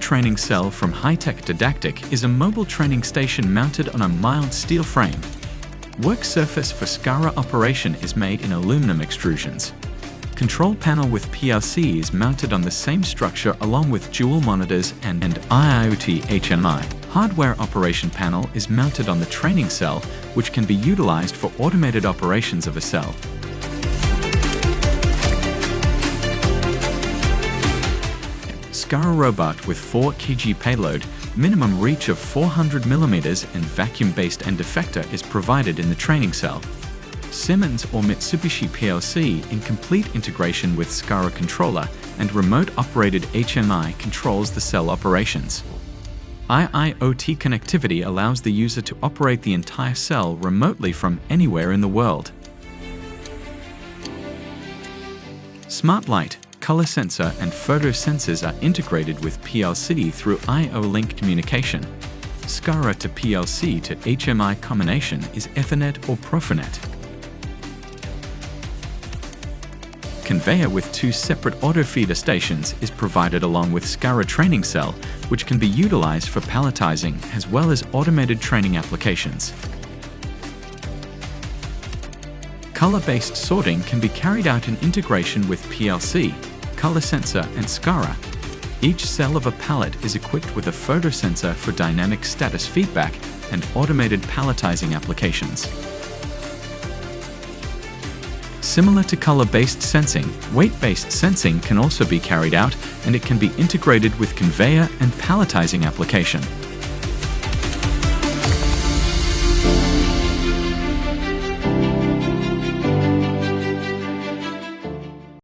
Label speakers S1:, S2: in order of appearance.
S1: training cell from high-tech didactic is a mobile training station mounted on a mild steel frame. Work surface for SCARA operation is made in aluminum extrusions. Control panel with PLC is mounted on the same structure along with dual monitors and IIOT HMI. Hardware operation panel is mounted on the training cell, which can be utilized for automated operations of a cell. SCARA robot with 4 kg payload, minimum reach of 400 mm and vacuum-based end effector is provided in the training cell. Siemens or Mitsubishi PLC in complete integration with SCARA controller and remote-operated HMI controls the cell operations. IIoT connectivity allows the user to operate the entire cell remotely from anywhere in the world. Smart light, color sensor and photo sensors are integrated with PLC through I/O-link communication. SCARA to PLC to HMI combination is Ethernet or Profinet. Conveyor with 2 separate auto feeder stations is provided along with SCARA training cell, which can be utilized for palletizing as well as automated training applications. Color-based sorting can be carried out in integration with PLC, color sensor and SCARA. Each cell of a pallet is equipped with a photo sensor for dynamic status feedback and automated palletizing applications. Similar to color-based sensing, weight-based sensing can also be carried out, and it can be integrated with conveyor and palletizing application.